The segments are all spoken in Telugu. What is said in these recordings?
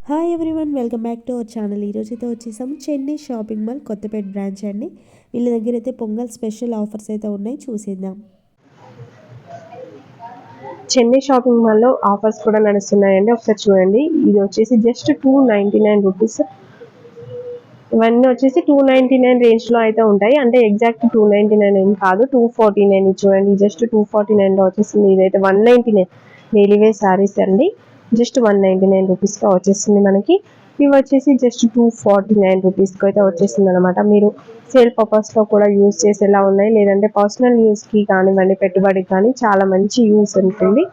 Hi everyone, welcome back to our channel. ఈరోజు అయితే వచ్చేసాము Chennai shopping mall Kothapeta branch అండి. వీళ్ళ దగ్గర అయితే పొంగల్ స్పెషల్ ఆఫర్స్ అయితే ఉన్నాయి, చూసేద్దాం. చెన్నై షాపింగ్ మాల్లో ఆఫర్స్ కూడా నడుస్తున్నాయండి, ఒకసారి చూడండి. ఇది వచ్చేసి జస్ట్ 299 రూపీస్. ఇవన్నీ వచ్చేసి 299 రేంజ్లో అయితే ఉంటాయి. అంటే ఎగ్జాక్ట్ 299 ఏం కాదు, 249. చూడండి, జస్ట్ 249లో వచ్చేసింది. ఇదైతే 199 డైలీ వేర్ శారీస్ అండి. జస్ట్ 199 రూపీస్గా వచ్చేసింది మనకి. ఇవి వచ్చేసి జస్ట్ 249 రూపీస్కి అయితే వచ్చేసింది అనమాట. మీరు సేల్ పర్పస్లో కూడా యూజ్ చేసేలా ఉన్నాయి, లేదంటే పర్సనల్ యూస్కి కానివ్వండి, పెట్టుబడికి కానీ చాలా మంచి యూస్ ఉంటుంది.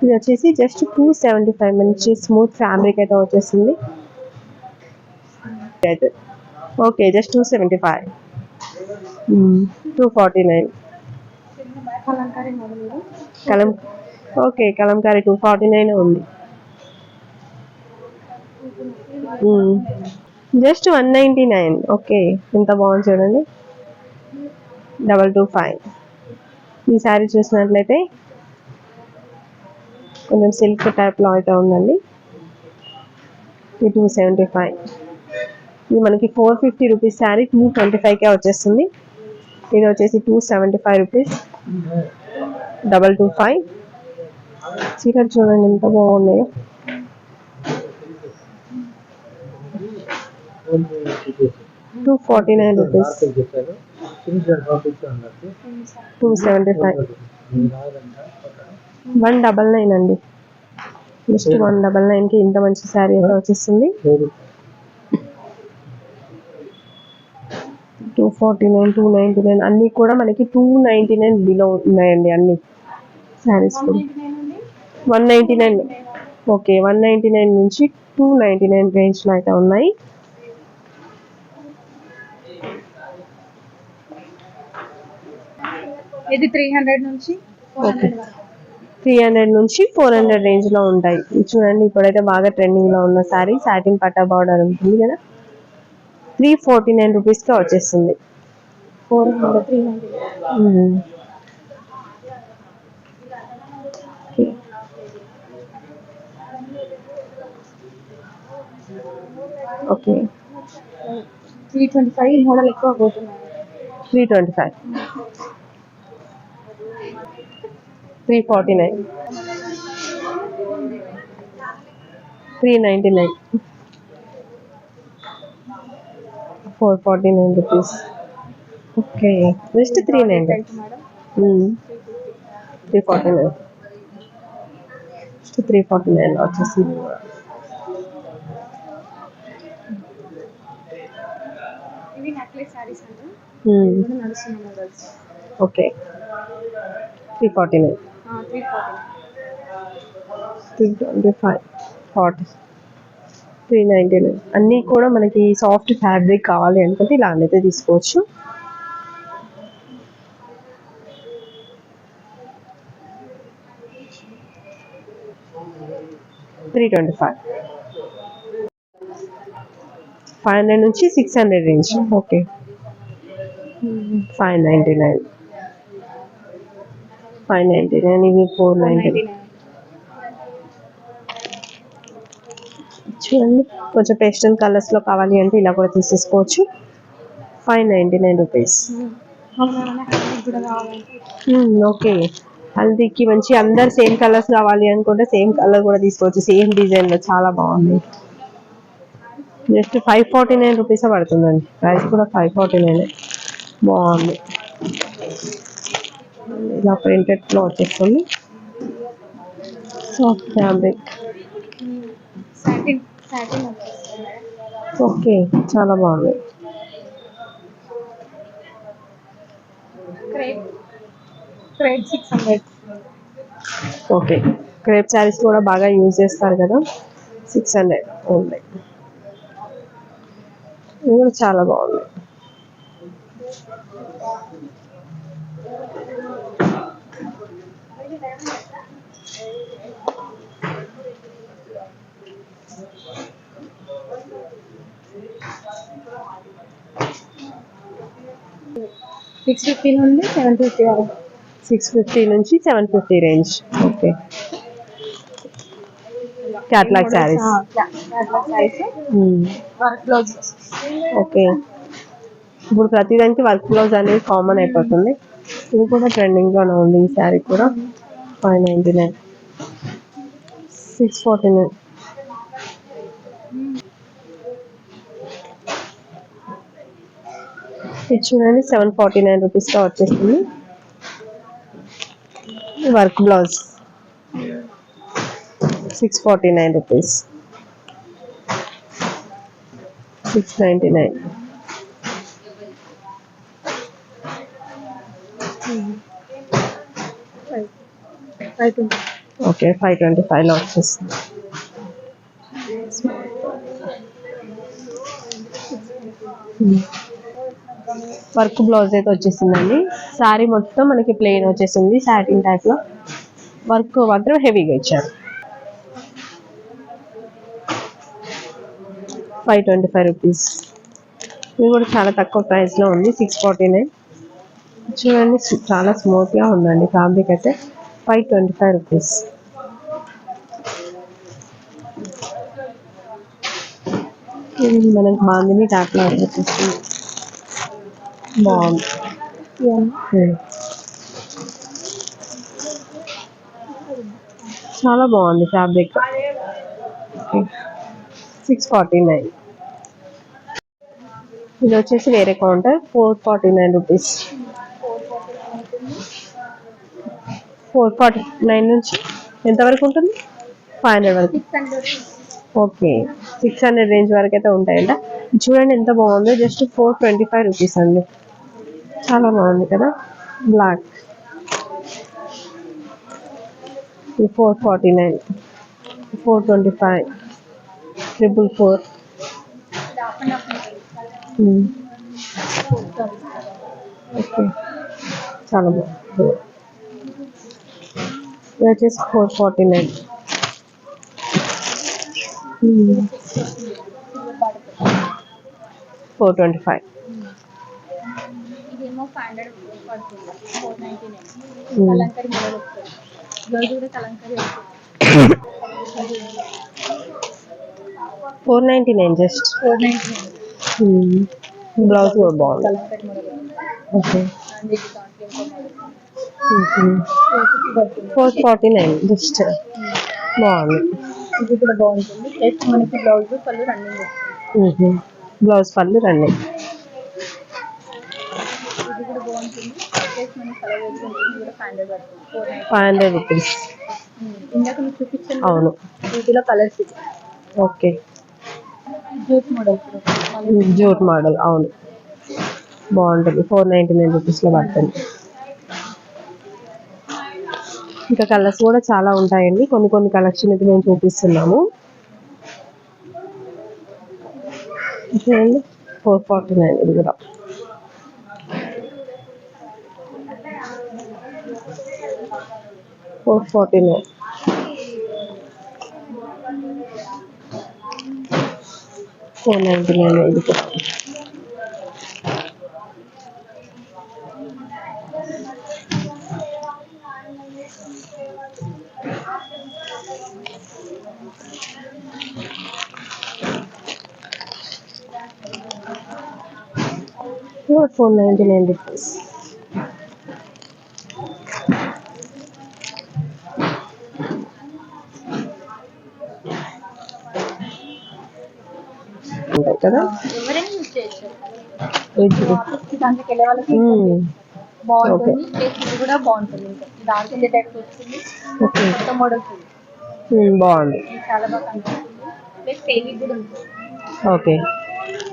ఇది వచ్చేసి జస్ట్ 275 మంచి స్మూత్ ఫ్యాబ్రిక్ అయితే వచ్చేసింది. Okay, just 275, 249. ఓకే, కలంకారీ 249 ఉంది. జస్ట్ 199. ఓకే, ఎంత బాగుంది చూడండి, 225. ఈ శారీ చూసినట్లయితే కొంచెం సిల్క్ టైప్లో అయితే ఉందండి. ఇది 275. ఇది మనకి 450 రూపీస్ శారీ 225కే వచ్చేస్తుంది. ఇది వచ్చేసి 275 రూపీస్, 225. చీరలు చూడండి ఎంత బాగున్నాయో. $249, 275, 199 అండి. జస్ట్ 199కి ఇంత మంచి శారీ అయితే వచ్చేస్తుంది. 249, 299 అన్నీ కూడా మనకి 299 బిలో ఉన్నాయండి అన్ని శారీస్ కూడా. 199. ఓకే, 199 నుంచి 299 రేంజ్లో అయితే ఉన్నాయి. ఇది 300 నుంచి 300 నుంచి 400 రేంజ్లో ఉంటాయి. చూడండి, ఇప్పుడైతే బాగా ట్రెండింగ్లో ఉన్న శారీ సాటిన్ పట్టా బార్డర్ ఉంటుంది కదా, 349 రూపీస్కే వచ్చేస్తుంది. 400, ఓకే, 325 మోడల్ ఎక్కువ పోతున్నాయి. 325, 349, 399, 449 రూపీస్. ఓకే, జస్ట్ 390, 349, జస్ట్ 349 వచ్చేసింది. ఇవి నెక్లెస్ సారీస్ అండి, నడుస్తున్న మోడల్స్. ఓకే, 349, 325, 40, 399. అన్నీ కూడా మనకి సాఫ్ట్ ఫ్యాబ్రిక్ కావాలి అనుకుంటే ఇలా అయితే తీసుకోవచ్చు. $325, 500 నుంచి 600 రేంజ్. ఓకే, 599, 599. ఇవి 499. చూడండి, కొంచెం పేస్టల్ కలర్స్లో కావాలి అంటే ఇలా కూడా తీసేసుకోవచ్చు. 599 రూపీస్. ఓకే, హల్దీకి మంచి అందరు సేమ్ కలర్స్ కావాలి అనుకుంటే సేమ్ కలర్ కూడా తీసుకోవచ్చు, సేమ్ డిజైన్లో. చాలా బాగుంది. జస్ట్ 549 రూపీసే పడుతుందండి, ప్రైస్ కూడా 549. బాగుంది, ఇలా ప్రింటెడ్లో వచ్చేస్తుంది. Soft fabric. ఓకే, చాలా బాగుంది. క్రేప్ 600. ఓకే, క్రేప్ శారీస్ కూడా బాగా యూజ్ చేస్తారు కదా, 600 ఉంది. ఇది కూడా చాలా బాగుంది. $650 నుండి $750 వరకు. 650 నుంచి 750 range. Okay, catalogue saris. Catalogue saris work blouse. Okay, ఇప్పుడు ప్రతిదానికి వర్క్ బ్లౌజ్ అనేది కామన్ అయిపోతుంది. ఇది కూడా ట్రెండింగ్ లోనే ఉంది. ఈ శారీ కూడా 599, 649. ఇది చూడండి 749 రూపీస్తో వచ్చేస్తుంది. Work blouse 649 rupees, 699. ఓకే, 525లో వచ్చేస్తుంది. వర్క్ బ్లౌజ్ అయితే వచ్చేసిందండి. శారీ మొత్తం మనకి ప్లెయిన్ వచ్చేసింది, సాటిన్ టైప్ లో. వర్క్ మాత్రం హెవీగా ఇచ్చారు. 525 రూపీస్. ఇది కూడా చాలా తక్కువ ప్రైస్ లో ఉంది, 649. చూడండి చాలా స్మూత్ గా ఉందండి ఫ్యాబ్రిక్ అయితే. 525 రూపీస్. ఇది మనకి బాందిని టాప్ లో వచ్చేస్తుంది. బాగుంది. చాలా బాగుంది ఫ్యాబ్రిక్. 649. ఇది వచ్చేసి వేరే కౌంటర్, 449 రూపీస్. 449 నుంచి ఎంతవరకు ఉంటుంది? 500 వరకు. ఓకే, 600 రేంజ్ వరకు అయితే ఉంటాయంట. చూడండి ఎంత బాగుందో, జస్ట్ 425 రూపీస్ అండి. చాలా బాగుంది కదా. బ్లాక్ 449, 425, 444. ఓకే, చాలా బాగుంది. ఇది వచ్చేసి 449. 425. ఇదేమో 500 పడుతుంది, 499. కలంకరీ మోడల్ వస్తుంది. బ్లౌజ్ కూడా కలంకరీ వస్తుంది. 499 జస్ట్. 499. బ్లౌజ్ కూడా బాగుంది. కలంకరీ మోడల్ ఓకే, అండ్ ఇది దాంట్లో ఇంకో మోడల్ 449 జస్ట్. బాగుంది. ఇది కూడా బాగుంటుంది. ప్లస్ మనకి బ్లౌజ్ పళ్ళు రన్నింగ్ వస్తుంది. బ్లౌజ్ పళ్ళు రన్నింగ్. ఇది కూడా బాగుంటుంది. ప్లస్ మనకి కలర్ వేసుకుంటుంది. ఇది కూడా 500 పడుతుంది, 499. 500 రూపీస్. ఇందాక మీకు చూపించాను. అవును. వీటిలో కలర్స్ ఇది okay, jute model. Jute model. అవును, బాగుంటుంది. 499 రూపీస్లో పడుతుంది. ఇంకా కలర్స్ కూడా చాలా ఉంటాయండి. కొన్ని కొన్ని కలెక్షన్ అయితే మేము చూపిస్తున్నాము. చూడండి 449. ఇది కూడా 449. 499 ఇది కూడా. What 499 rupees. ఉంటాయి కదా. ఎవరైనా యూజ్ చేయొచ్చు. ఇది ఆఫీస్కి దాంట్లోకి వెళ్ళే వాళ్ళకి బాగుంటుంది. ప్లస్ ఇది కూడా బాగుంటుంది. ఇంకా దాంట్లో వెళ్ళే టైప్ వస్తుంది. ఓకే, కొత్త మోడల్స్ బాగుంది. ఇది చాలా బాగా కనిపిస్తుంది. ప్లస్ హెవీ కూడా ఉంటుంది. ఓకే,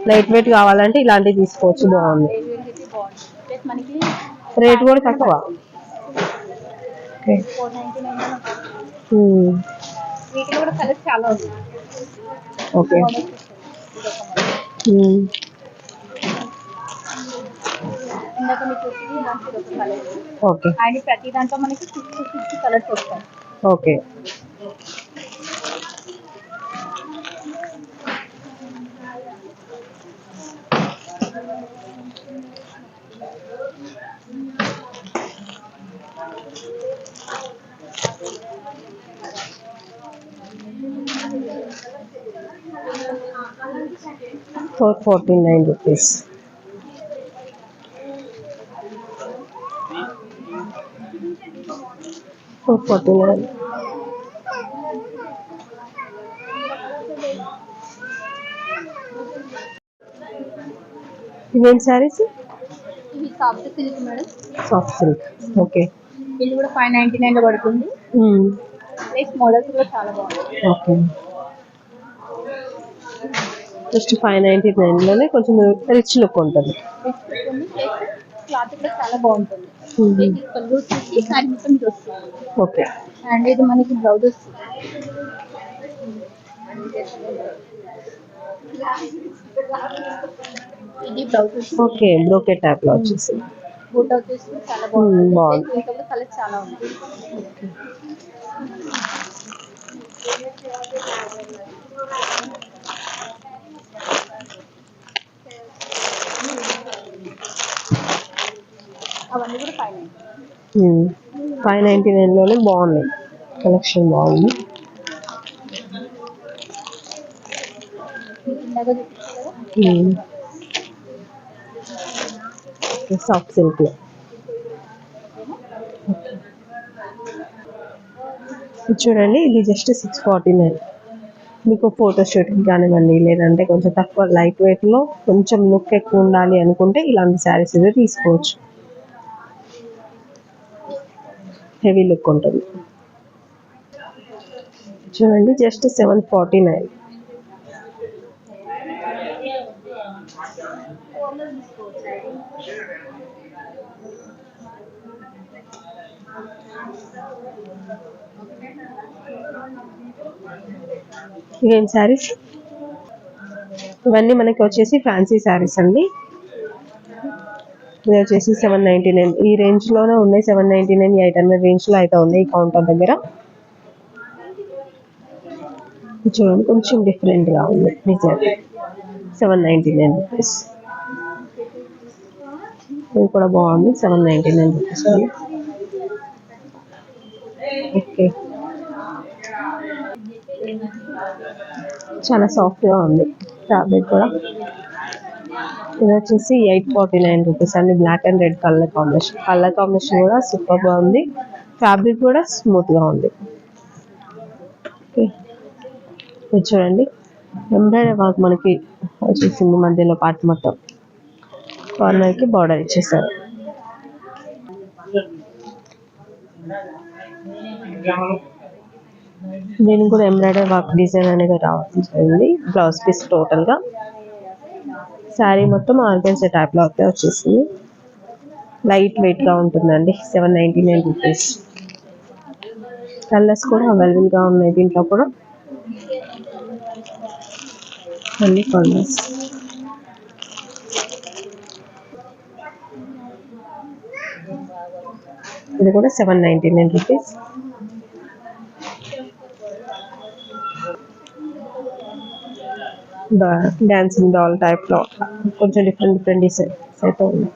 లైట్ వెయిట్ కావాలంటే ఇలాంటివి తీసుకోవచ్చు. బాగుంది. హెవీ అయితే బాగుంటుంది. ప్లస్ మనకి రేట్ కూడా తక్కువ. ఓకే, 499. వీటిలో కూడా కలర్స్ చాలా ఉన్నాయి. ఓకే. మోడల్స్ వస్తాయి. ఇది ఒక మోడల్. ఇందాక మీకు వచ్చింది దాంట్లో ఇది ఒక కలర్. ఓకే, అండ్ ప్రతి దాంట్లో మనకి 6 కలర్స్ వస్తాయి. ఓకే. 449 రూపీస్. ఇవేం శారీస్? ఇవి soft silk madam. Soft silk. Okay. ఇది కూడా 599 లో పడుతుంది. నెక్స్ట్ మోడల్స్ కూడా చాలా బాగుంది. ఓకే. జస్ట్ 599 లోనే కొంచెం రిచ్ లుక్ ఉంటుంది. క్లాత్ కూడా చాలా బాగుంటుంది. పళ్ళు వచ్చేసి శారీ మొత్తం ఇది వస్తుంది. ఓకే. అండ్ ఇది మనకి బ్లౌజ్ వస్తుంది. ఇది బ్లౌజ్ వస్తుంది. ఓకే, బ్రోకెట్ టైప్ లో వచ్చేసి బూట వచ్చేసి చాలా బాగుంది. బాగుంది. ఇంకా కూడా కలర్ చాలా ఉంది. అవన్నీ కూడా 599 లోనే బాగున్నాయి. కలెక్షన్ బాగుంది. సాఫ్ట్ సిల్క్ లో చూడండి, ఇది జస్ట్ 649. మీకు ఫోటో షూటింగ్ కానివ్వండి, లేదంటే కొంచెం తక్కువ లైట్ వెయిట్ లో కొంచెం లుక్ ఎక్కువ ఉండాలి అనుకుంటే ఇలాంటి శారీస్ అయితే తీసుకోవచ్చు. హెవీ లుక్ ఉంటుంది. చూడండి, జస్ట్ 749. ఇవేం శారీస్? ఇవన్నీ మనకి వచ్చేసి ఫ్యాన్సీ శారీస్ అండి. ఇది వచ్చేసి 799. ఈ రేంజ్ లోనే ఉన్నాయి. 799, 800 రేంజ్ లో అయితే ఉన్నాయి ఈ కౌంటర్ దగ్గర. చూడండి, కొంచెం డిఫరెంట్ గా ఉంది డిజైన్. 799 రూపీస్. ఇది కూడా బాగుంది. 799 రూపీస్. ఓకే, చాలా సాఫ్ట్ గా ఉంది ఫ్యాబ్రిక్ కూడా. ఇది వచ్చేసి 849 రూపీస్ అండి. Black and red colour combination కూడా సూపర్ గా ఉంది. ఫ్యాబ్రిక్ కూడా స్మూత్ గా ఉంది. ఓకే, ఇది చూడండి, ఎంబ్రాయిడరీ వర్క్ మనకి వచ్చేసింది. మధ్యలో పార్ట్ మొత్తం కార్నర్ కి బార్డర్ ఇచ్చేసారు. దీనికి కూడా ఎంబ్రాయిడరీ వర్క్ డిజైన్ అనేది రావాలి. బ్లౌజ్ పీస్ టోటల్ గా శారీ మొత్తం ఆర్గన్జా టైప్ లో అయితే వచ్చేసింది. లైట్ వెయిట్ గా ఉంటుందండి. 799 రూపీస్. కలర్స్ కూడా అవైలబుల్ గా ఉన్నాయి దీంట్లో కూడా. అన్ని కలర్స్. ఇది కూడా 799 రూపీస్. డాన్సింగ్ డాల్ టైప్ లో కొంచెం డిఫరెంట్ డిజైన్స్ అయితే ఉన్నాయి.